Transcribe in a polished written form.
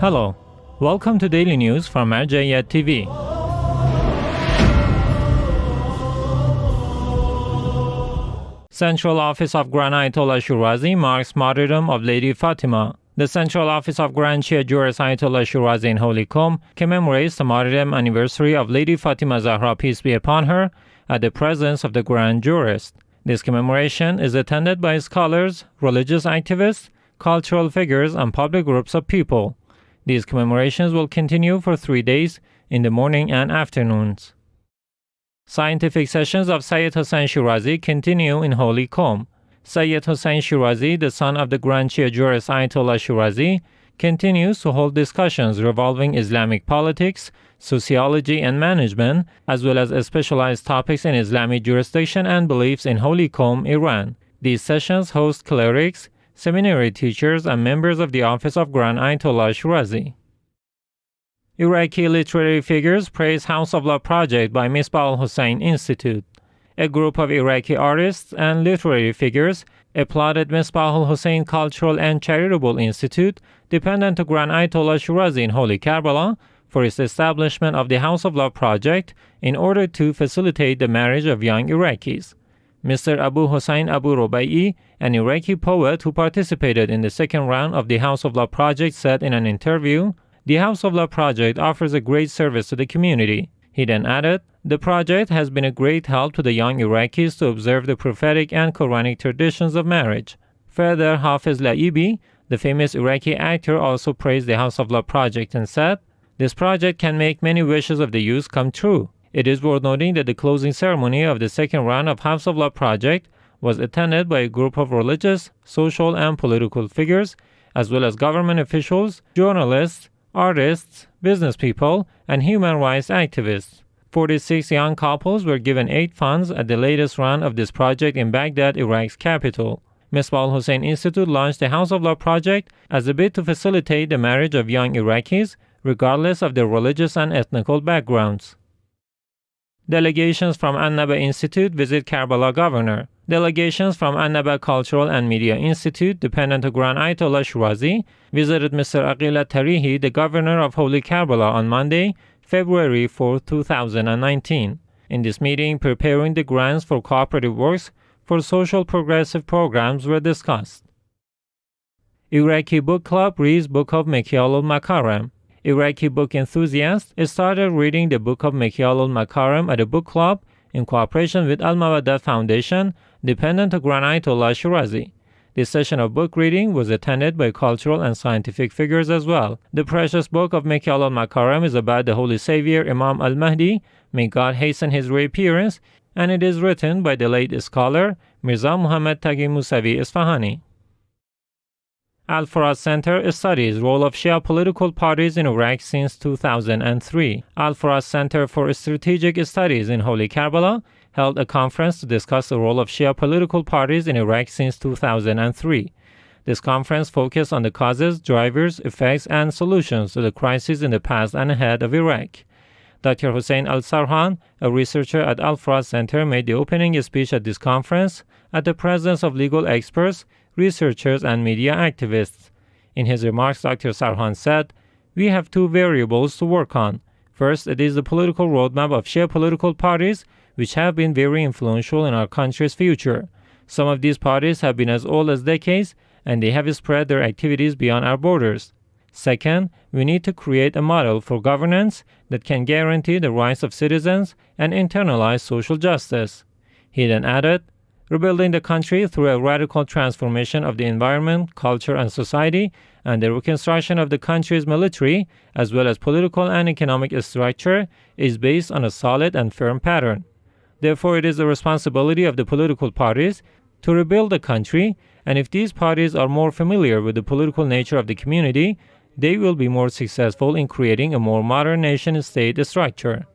Hello, welcome to Daily News from Al-Jayed TV. Central Office of Grand Ayatollah Shirazi marks Martyrdom of Lady Fatimah. The Central Office of Grand Shia Jurist Ayatollah Shirazi in Holy Qom commemorates the martyrdom anniversary of Lady Fatimah Zahra, peace be upon her, at the presence of the Grand Jurist. This commemoration is attended by scholars, religious activists, cultural figures, and public groups of people. These commemorations will continue for 3 days in the morning and afternoons. Scientific sessions of Al-Hussain Shirazi continue in Holy Qom. Al-Hussain Shirazi, the son of the Grand Shia Jurist Ayatollah Shirazi, continues to hold discussions revolving Islamic politics, sociology, and management, as well as specialized topics in Islamic jurisdiction and beliefs in Holy Qom, Iran. These sessions host clerics, seminary teachers, and members of the Office of Grand Ayatollah Shirazi. Iraqi literary figures praise House of Law project by Misbah Al-Hussain Institute. A group of Iraqi artists and literary figures applauded Misbah Al-Hussain Cultural and Charitable Institute, dependent to Grand Ayatollah Shirazi in Holy Karbala, for its establishment of the House of Law project in order to facilitate the marriage of young Iraqis. Mr. Abu Hussain Abu Rubai, an Iraqi poet who participated in the second round of the House of Law project, said in an interview, "The House of Law project offers a great service to the community." He then added, "The project has been a great help to the young Iraqis to observe the prophetic and Quranic traditions of marriage." Further, Hafiz Laibi, the famous Iraqi actor, also praised the House of Law project and said, "This project can make many wishes of the youth come true." It is worth noting that the closing ceremony of the second round of House of Law project was attended by a group of religious, social, and political figures, as well as government officials, journalists, artists, business people, and human rights activists. 46 young couples were given aid funds at the latest round of this project in Baghdad, Iraq's capital. Misbah Al-Hussain Institute launched the House of Law project as a bid to facilitate the marriage of young Iraqis, regardless of their religious and ethnical backgrounds. Delegations from Annaba Institute visit Karbala governor. Delegations from Annaba Cultural and Media Institute, dependent to Grand Ayatollah Shirazi, visited Mr. Aqil Tarihi, the governor of Holy Karbala, on Monday, February 4, 2019. In this meeting, preparing the grants for cooperative works for social progressive programs were discussed. Iraqi Book Club reads Book of Mekyal Al-Makarem. Iraqi book enthusiasts started reading the Book of Mekyal Al-Makarem at a book club in cooperation with Al-Mawaddat Foundation, dependent to Grand Ayatollah Shirazi. This session of book reading was attended by cultural and scientific figures as well. The precious book of Mekyal Al-Makarem is about the Holy Savior Imam Al-Mahdi, may God hasten his reappearance, and it is written by the late scholar Mirza Muhammad Taghi Musavi Isfahani. Al-Furat Center studies role of Shia political parties in Iraq since 2003. Al-Furat Center for Strategic Studies in Holy Karbala held a conference to discuss the role of Shia political parties in Iraq since 2003. This conference focused on the causes, drivers, effects, and solutions to the crises in the past and ahead of Iraq. Dr. Hussein Al-Sarhan, a researcher at Al-Furat Center, made the opening speech at this conference at the presence of legal experts, researchers, and media activists. In his remarks, Dr. Sarhan said, "We have two variables to work on. First, it is the political roadmap of Shia political parties, which have been very influential in our country's future. Some of these parties have been as old as decades, and they have spread their activities beyond our borders. Second, we need to create a model for governance that can guarantee the rights of citizens and internalize social justice." He then added, "Rebuilding the country through a radical transformation of the environment, culture, and society, and the reconstruction of the country's military, as well as political and economic structure, is based on a solid and firm pattern. Therefore, it is the responsibility of the political parties to rebuild the country, and if these parties are more familiar with the political nature of the community, they will be more successful in creating a more modern nation-state structure."